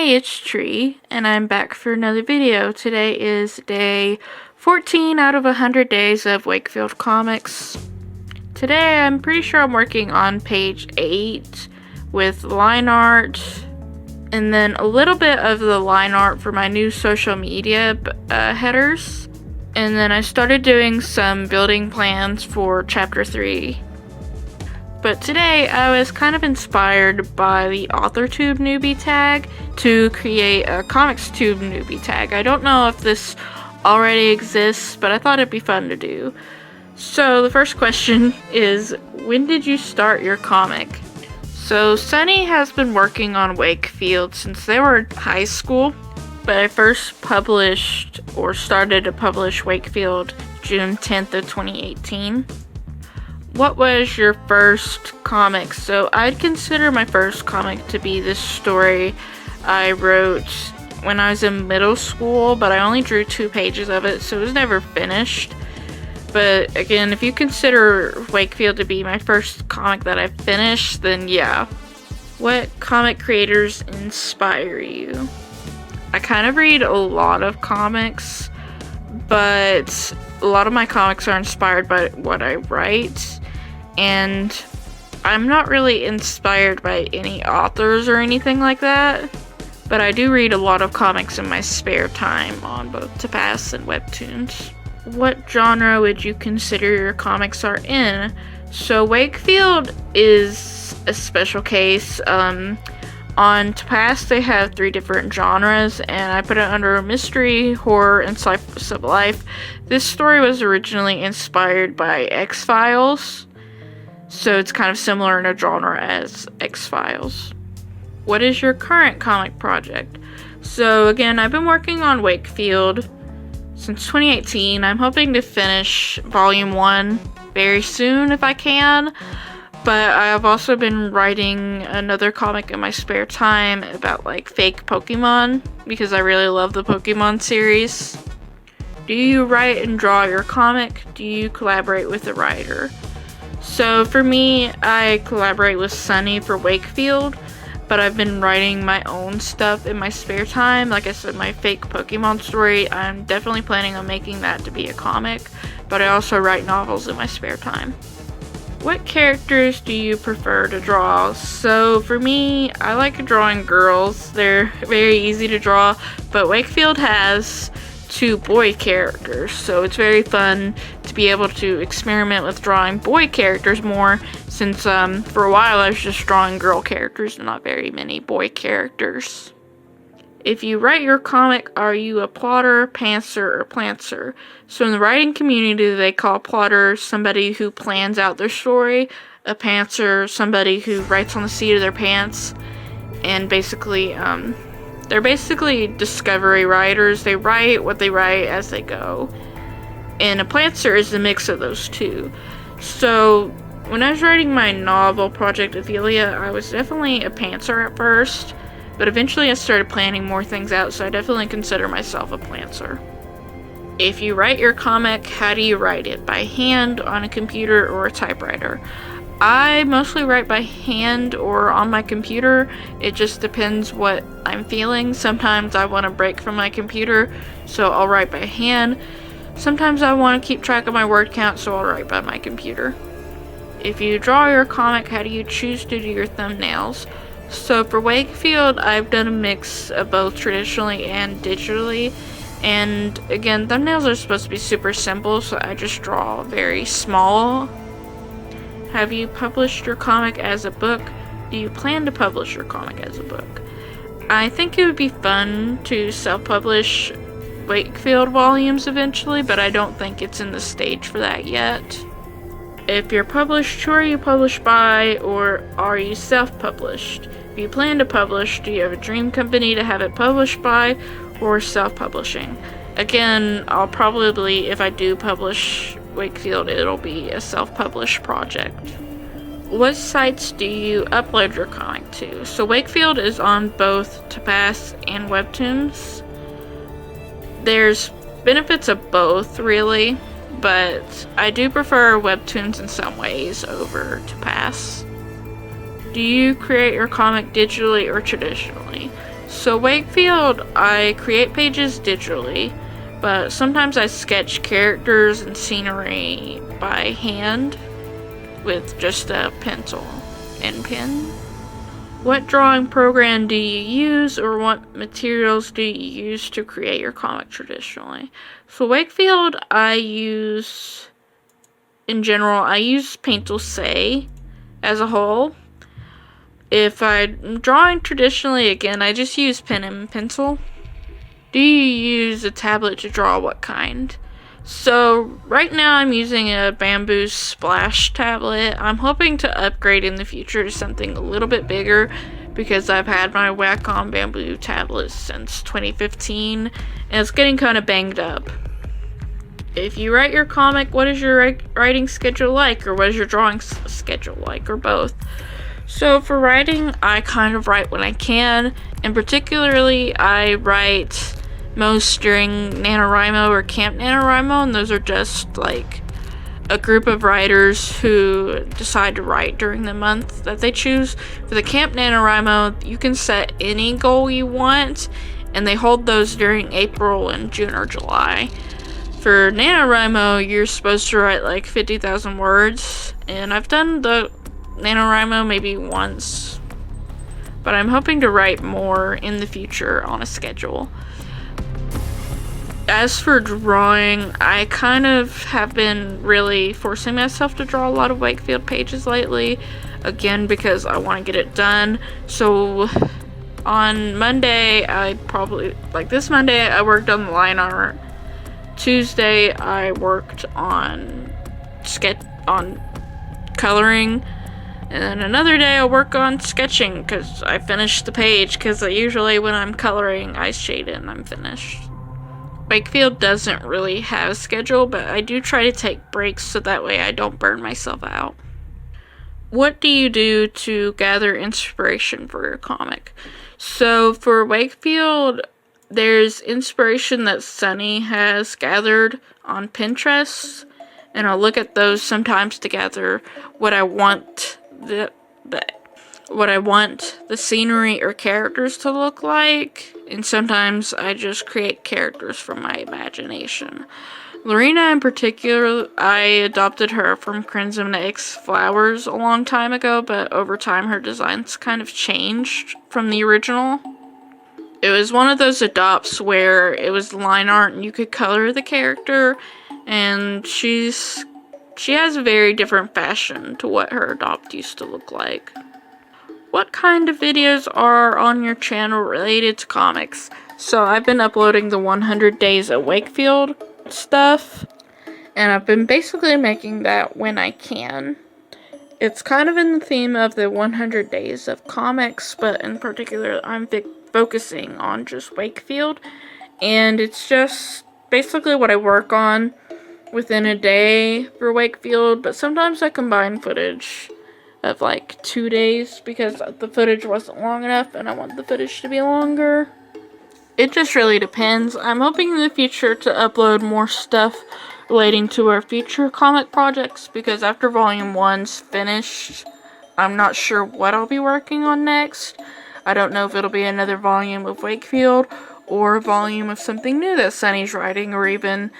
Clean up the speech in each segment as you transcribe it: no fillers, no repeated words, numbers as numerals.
Hey, it's Tree, and I'm back for another video. Today is day 14 out of 100 days of Wakefield Comics. Today, I'm pretty sure I'm working on page 8 with line art, and then a little bit of the line art for my new social media headers. And then I started doing some building plans for chapter 3. But today, I was kind of inspired by the AuthorTube Newbie tag to create a ComicsTube Newbie tag. I don't know if this already exists, but I thought it'd be fun to do. So the first question is, when did you start your comic? So Sunny has been working on Wakefield since they were in high school, but I first published or started to publish Wakefield June 10th of 2018. What was your first comic? So I'd consider my first comic to be this story I wrote when I was in middle school, but I only drew 2 pages of it, so it was never finished. But again, if you consider Wakefield to be my first comic that I finished, then yeah. What comic creators inspire you? I kind of read a lot of comics, but a lot of my comics are inspired by what I write. And I'm not really inspired by any authors or anything like that, but I do read a lot of comics in my spare time on both Tapas and Webtoons. What genre would you consider your comics are in? So Wakefield is a special case. On Tapas they have 3 different genres, and I put it under mystery, horror, and slice of life. This story was originally inspired by X-Files. So it's kind of similar in a genre as X-Files. What is your current comic project? So again, I've been working on Wakefield since 2018. I'm hoping to finish volume 1 very soon if I can. But I've also been writing another comic in my spare time about like fake Pokemon because I really love the Pokemon series. Do you write and draw your comic? Do you collaborate with a writer? So for me, I collaborate with Sunny for Wakefield, but I've been writing my own stuff in my spare time. Like I said, my fake Pokemon story, I'm definitely planning on making that to be a comic, but I also write novels in my spare time. What characters do you prefer to draw? So for me, I like drawing girls. They're very easy to draw, but Wakefield has 2 boy characters, so it's very fun to be able to experiment with drawing boy characters more, since for a while I was just drawing girl characters and not very many boy characters. If you write your comic, are you a plotter, pantser, or plantser? So in the writing community, they call a plotter somebody who plans out their story, a pantser somebody who writes on the seat of their pants, and basically they're basically discovery writers. They write what they write as they go. And a plantser is the mix of those two. So when I was writing my novel project Ophelia, I was definitely a pantser at first, but eventually I started planning more things out, so I definitely consider myself a plantser. If you write your comic, how do you write it? By hand, on a computer, or a typewriter? I mostly write by hand or on my computer. It just depends what I'm feeling. Sometimes I want to break from my computer, so I'll write by hand. Sometimes I want to keep track of my word count, so I'll write by my computer. If you draw your comic, how do you choose to do your thumbnails? So for Wakefield, I've done a mix of both traditionally and digitally. And again, thumbnails are supposed to be super simple, so I just draw very small. Have you published your comic as a book? Do you plan to publish your comic as a book? I think it would be fun to self-publish Wakefield volumes eventually, but I don't think it's in the stage for that yet. If you're published, who are you published by, or are you self-published? If you plan to publish, do you have a dream company to have it published by, or self-publishing? Again, I'll probably, if I do publish Wakefield, it'll be a self-published project. What sites do you upload your comic to? So Wakefield is on both Tapas and Webtoons. There's benefits of both, really, but I do prefer Webtoons in some ways over Tapas. Do you create your comic digitally or traditionally? So Wakefield, I create pages digitally, but sometimes I sketch characters and scenery by hand with just a pencil and pen. What drawing program do you use, or what materials do you use to create your comic traditionally? So Wakefield, in general, I use Paint-Tool as a whole. If I'm drawing traditionally, again, I just use pen and pencil. Do you use a tablet to draw? What kind? So right now I'm using a Bamboo Splash tablet. I'm hoping to upgrade in the future to something a little bit bigger because I've had my Wacom Bamboo tablet since 2015 and it's getting kind of banged up. If you write your comic, what is your writing schedule like, or what is your drawing schedule like, or both? So for writing, I kind of write when I can, and particularly I write most during NaNoWriMo or Camp NaNoWriMo, and those are just like a group of writers who decide to write during the month that they choose. For the Camp NaNoWriMo, you can set any goal you want, and they hold those during April and June or July. For NaNoWriMo, you're supposed to write like 50,000 words, and I've done the NaNoWriMo maybe once, but I'm hoping to write more in the future on a schedule. As for drawing, I kind of have been really forcing myself to draw a lot of Wakefield pages lately, again because I want to get it done. So on Monday, this Monday I worked on the line art. Tuesday I worked on coloring, and then another day I'll work on sketching because I finished the page, because usually when I'm coloring I shade it and I'm finished. Wakefield doesn't really have a schedule, but I do try to take breaks so that way I don't burn myself out. What do you do to gather inspiration for your comic? So for Wakefield, there's inspiration that Sunny has gathered on Pinterest, and I'll look at those sometimes to gather what I want the scenery or characters to look like, and sometimes I just create characters from my imagination. Lorena in particular, I adopted her from Crimson X Flowers a long time ago, but over time her designs kind of changed from the original. It was one of those adopts where it was line art and you could color the character, and she has a very different fashion to what her adopt used to look like. What kind of videos are on your channel related to comics? So I've been uploading the 100 Days at Wakefield stuff, and I've been basically making that when I can. It's kind of in the theme of the 100 Days of Comics, but in particular I'm focusing on just Wakefield, and it's just basically what I work on within a day for Wakefield, but sometimes I combine footage of like 2 days because the footage wasn't long enough and I want the footage to be longer. It just really depends. I'm hoping in the future to upload more stuff relating to our future comic projects, because after volume 1's finished, I'm not sure what I'll be working on next. I don't know if it'll be another volume of Wakefield or a volume of something new that Sunny's writing, or even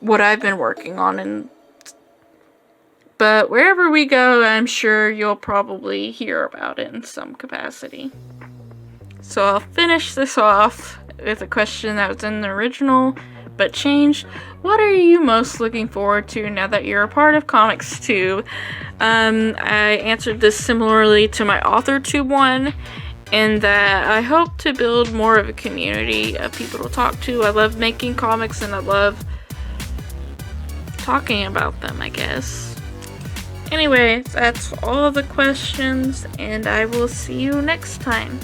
what I've been working on. But wherever we go, I'm sure you'll probably hear about it in some capacity. So I'll finish this off with a question that was in the original but changed. What are you most looking forward to now that you're a part of ComicsTube? I answered this similarly to my AuthorTube one, in that I hope to build more of a community of people to talk to. I love making comics and I love talking about them, I guess. Anyway, that's all of the questions, and I will see you next time.